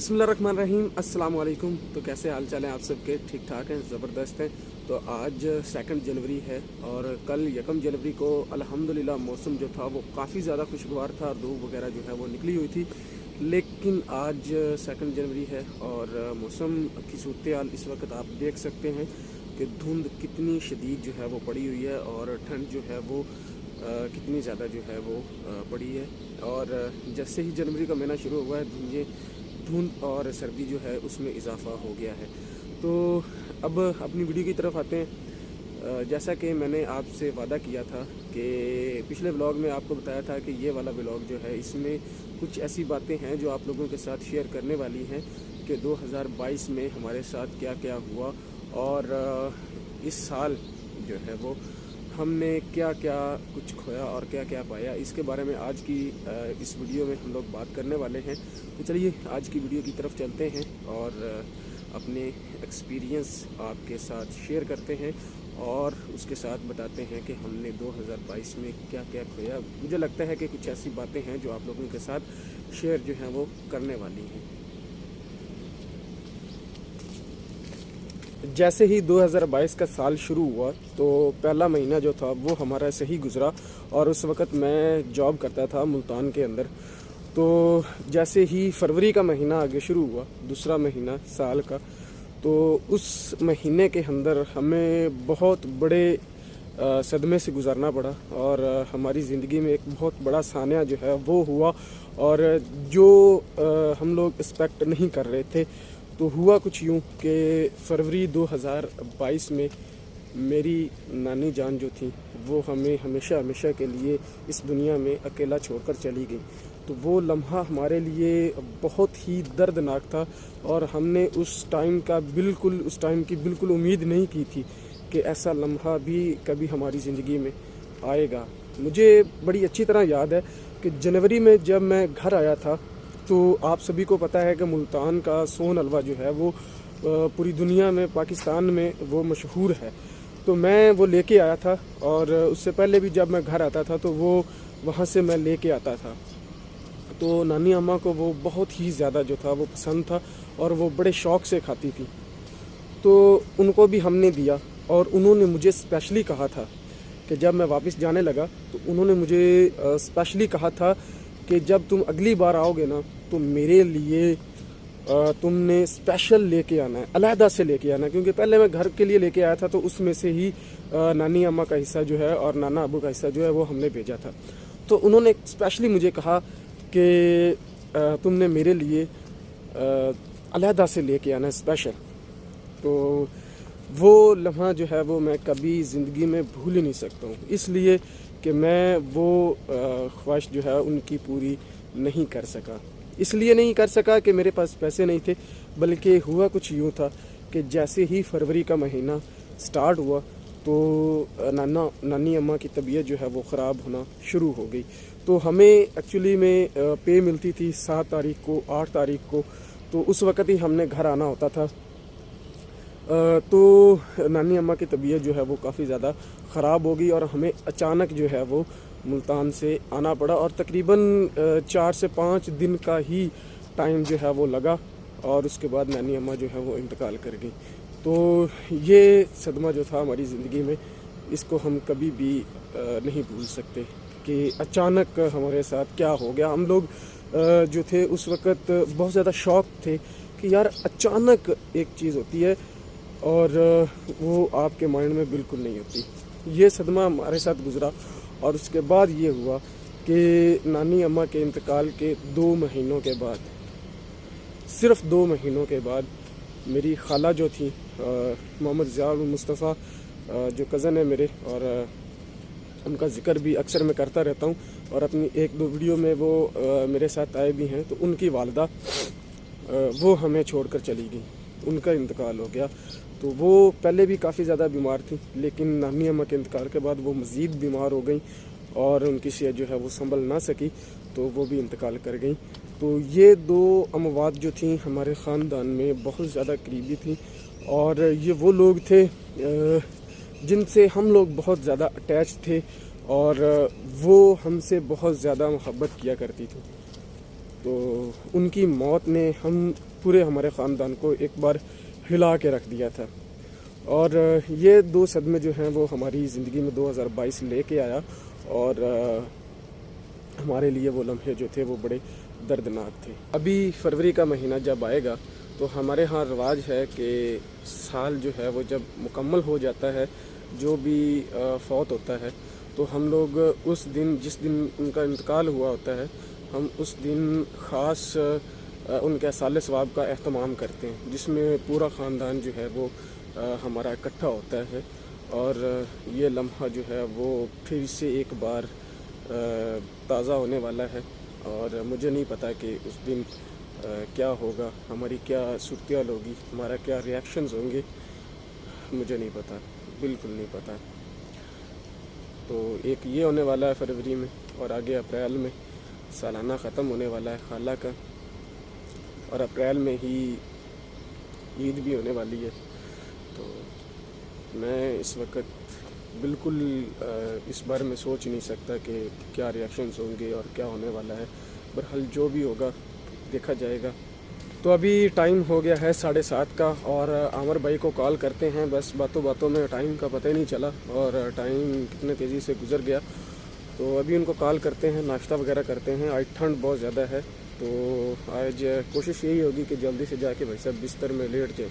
बिस्मिल्लाहिर्रहमानिर्रहीम। अस्सलाम वालेकुम। तो कैसे हाल चाल हैं आप सबके? ठीक ठाक हैं, ज़बरदस्त हैं। तो आज 2 जनवरी है और कल 1 जनवरी को अल्हम्दुलिल्लाह मौसम जो था वो काफ़ी ज़्यादा खुशगवार था और धूप वगैरह जो है वो निकली हुई थी। लेकिन आज 2 जनवरी है और मौसम की सूरत हाल इस वक्त आप देख सकते हैं कि धुंध कितनी शदीद जो है वो पड़ी हुई है और ठंड जो है वो कितनी ज़्यादा जो है वो पड़ी है। और जैसे ही जनवरी का महीना शुरू हुआ है धुंध और सर्दी जो है उसमें इजाफ़ा हो गया है। तो अब अपनी वीडियो की तरफ आते हैं। जैसा कि मैंने आपसे वादा किया था कि पिछले व्लॉग में आपको बताया था कि ये वाला व्लॉग जो है इसमें कुछ ऐसी बातें हैं जो आप लोगों के साथ शेयर करने वाली हैं कि 2022 में हमारे साथ क्या क्या हुआ और इस साल जो है वो हमने क्या क्या कुछ खोया और क्या क्या पाया, इसके बारे में आज की इस वीडियो में हम लोग बात करने वाले हैं। तो चलिए आज की वीडियो की तरफ चलते हैं और अपने एक्सपीरियंस आपके साथ शेयर करते हैं और उसके साथ बताते हैं कि हमने 2022 में क्या क्या खोया। मुझे लगता है कि कुछ ऐसी बातें हैं जो आप लोगों के साथ शेयर जो हैं वो करने वाली हैं। जैसे ही 2022 का साल शुरू हुआ तो पहला महीना जो था वो हमारा सही गुज़रा और उस वक़्त मैं जॉब करता था मुल्तान के अंदर। तो जैसे ही फरवरी का महीना आगे शुरू हुआ, दूसरा महीना साल का, तो उस महीने के अंदर हमें बहुत बड़े सदमे से गुज़रना पड़ा और हमारी ज़िंदगी में एक बहुत बड़ा सानिया जो है वो हुआ और जो हम लोग एक्सपेक्ट नहीं कर रहे थे। तो हुआ कुछ यूँ कि फरवरी 2022 में मेरी नानी जान जो थी वो हमें हमेशा हमेशा के लिए इस दुनिया में अकेला छोड़कर चली गई। तो वो लम्हा हमारे लिए बहुत ही दर्दनाक था और हमने उस टाइम की बिल्कुल उम्मीद नहीं की थी कि ऐसा लम्हा भी कभी हमारी ज़िंदगी में आएगा। मुझे बड़ी अच्छी तरह याद है कि जनवरी में जब मैं घर आया था तो आप सभी को पता है कि मुल्तान का सोन हलवा जो है वो पूरी दुनिया में, पाकिस्तान में वो मशहूर है। तो मैं वो लेके आया था और उससे पहले भी जब मैं घर आता था तो वो वहाँ से मैं लेके आता था। तो नानी अम्मा को वो बहुत ही ज़्यादा जो था वो पसंद था और वो बड़े शौक़ से खाती थी। तो उनको भी हमने दिया और उन्होंने मुझे स्पेशली कहा था कि जब मैं वापस जाने लगा तो उन्होंने मुझे स्पेशली कहा था कि जब तुम अगली बार आओगे ना तो मेरे लिए तुमने स्पेशल लेके आना है, अलहदा से लेके आना है। क्योंकि पहले मैं घर के लिए लेके आया था तो उसमें से ही नानी अम्मा का हिस्सा जो है और नाना अबू का हिस्सा जो है वो हमने भेजा था। तो उन्होंने स्पेशली मुझे कहा कि तुमने मेरे लिए अलहदा से लेके आना है स्पेशल। तो वो लम्हा जो है वो मैं कभी ज़िंदगी में भूल ही नहीं सकता हूँ, इसलिए कि मैं वो ख्वाहिश जो है उनकी पूरी नहीं कर सका। इसलिए नहीं कर सका कि मेरे पास पैसे नहीं थे, बल्कि हुआ कुछ यूँ था कि जैसे ही फरवरी का महीना स्टार्ट हुआ तो नानी अम्मा की तबीयत जो है वो ख़राब होना शुरू हो गई। तो हमें एक्चुअली में पे मिलती थी 7 तारीख को, 8 तारीख को। तो उस वक़्त ही हमने घर आना होता था। तो नानी अम्मा की तबीयत जो है वो काफ़ी ज़्यादा ख़राब हो गई और हमें अचानक जो है वो मुल्तान से आना पड़ा और तकरीबन 4 से 5 दिन का ही टाइम जो है वो लगा और उसके बाद नानी अम्मा जो है वो इंतकाल कर गई। तो ये सदमा जो था हमारी ज़िंदगी में, इसको हम कभी भी नहीं भूल सकते कि अचानक हमारे साथ क्या हो गया। हम लोग जो थे उस वक़्त बहुत ज़्यादा शॉक थे कि यार अचानक एक चीज़ होती है और वो आपके माइंड में बिल्कुल नहीं होती। ये सदमा हमारे साथ गुज़रा और उसके बाद ये हुआ कि नानी अम्मा के इंतकाल के 2 महीनों के बाद, सिर्फ़ 2 महीनों के बाद, मेरी खाला जो थी मोहम्मद ज़िया मुस्तफ़ा जो कज़न है मेरे, और उनका ज़िक्र भी अक्सर मैं करता रहता हूँ और अपनी 1-2 वीडियो में वो मेरे साथ आए भी हैं। तो उनकी वालदा वो हमें छोड़कर चली गई, उनका इंतकाल हो गया। तो वो पहले भी काफ़ी ज़्यादा बीमार थी, लेकिन नानी अम्मा के इंतकाल के बाद वो मज़ीद बीमार हो गई और उनकी सेहत जो है वो संभल ना सकी, तो वो भी इंतकाल कर गई। तो ये 2 अमवात जो थी हमारे ख़ानदान में बहुत ज़्यादा करीबी थी और ये वो लोग थे जिनसे हम लोग बहुत ज़्यादा अटैच थे और वो हमसे बहुत ज़्यादा मोहब्बत किया करती थी। तो उनकी मौत ने हम पूरे हमारे ख़ानदान को एक बार हिला के रख दिया था। और ये दो सदमे जो हैं वो हमारी ज़िंदगी में 2022 लेके आया, और हमारे लिए वो लम्हे जो थे वो बड़े दर्दनाक थे। अभी फरवरी का महीना जब आएगा तो हमारे यहाँ रिवाज है कि साल जो है वो जब मुकम्मल हो जाता है, जो भी फौत होता है, तो हम लोग उस दिन, जिस दिन उनका इंतकाल हुआ होता है, हम उस दिन ख़ास उनके साल सवाब का एहतमाम करते हैं, जिसमें पूरा ख़ानदान जो है वो हमारा इकट्ठा होता है। और ये लम्हा जो है वो फिर से एक बार ताज़ा होने वाला है, और मुझे नहीं पता कि उस दिन क्या होगा, हमारी क्या सूरत होगी, हमारा क्या रिएक्शंस होंगे, मुझे नहीं पता, बिल्कुल नहीं पता। तो एक ये होने वाला है फरवरी में, और आगे अप्रैल में सालाना ख़त्म होने वाला है खाला का, और अप्रैल में ही ईद भी होने वाली है। तो मैं इस वक्त बिल्कुल इस बारे में सोच नहीं सकता कि क्या रिएक्शंस होंगे और क्या होने वाला है। बहरहाल जो भी होगा देखा जाएगा। तो अभी टाइम हो गया है 7:30 का, और आमर भाई को कॉल करते हैं। बस बातों बातों में टाइम का पता ही नहीं चला, और टाइम कितने तेज़ी से गुजर गया। तो अभी उनको कॉल करते हैं, नाश्ता वगैरह करते हैं। आज ठंड बहुत ज़्यादा है, तो आज कोशिश यही होगी कि जल्दी से जाके भाई साहब बिस्तर में लेट जाए।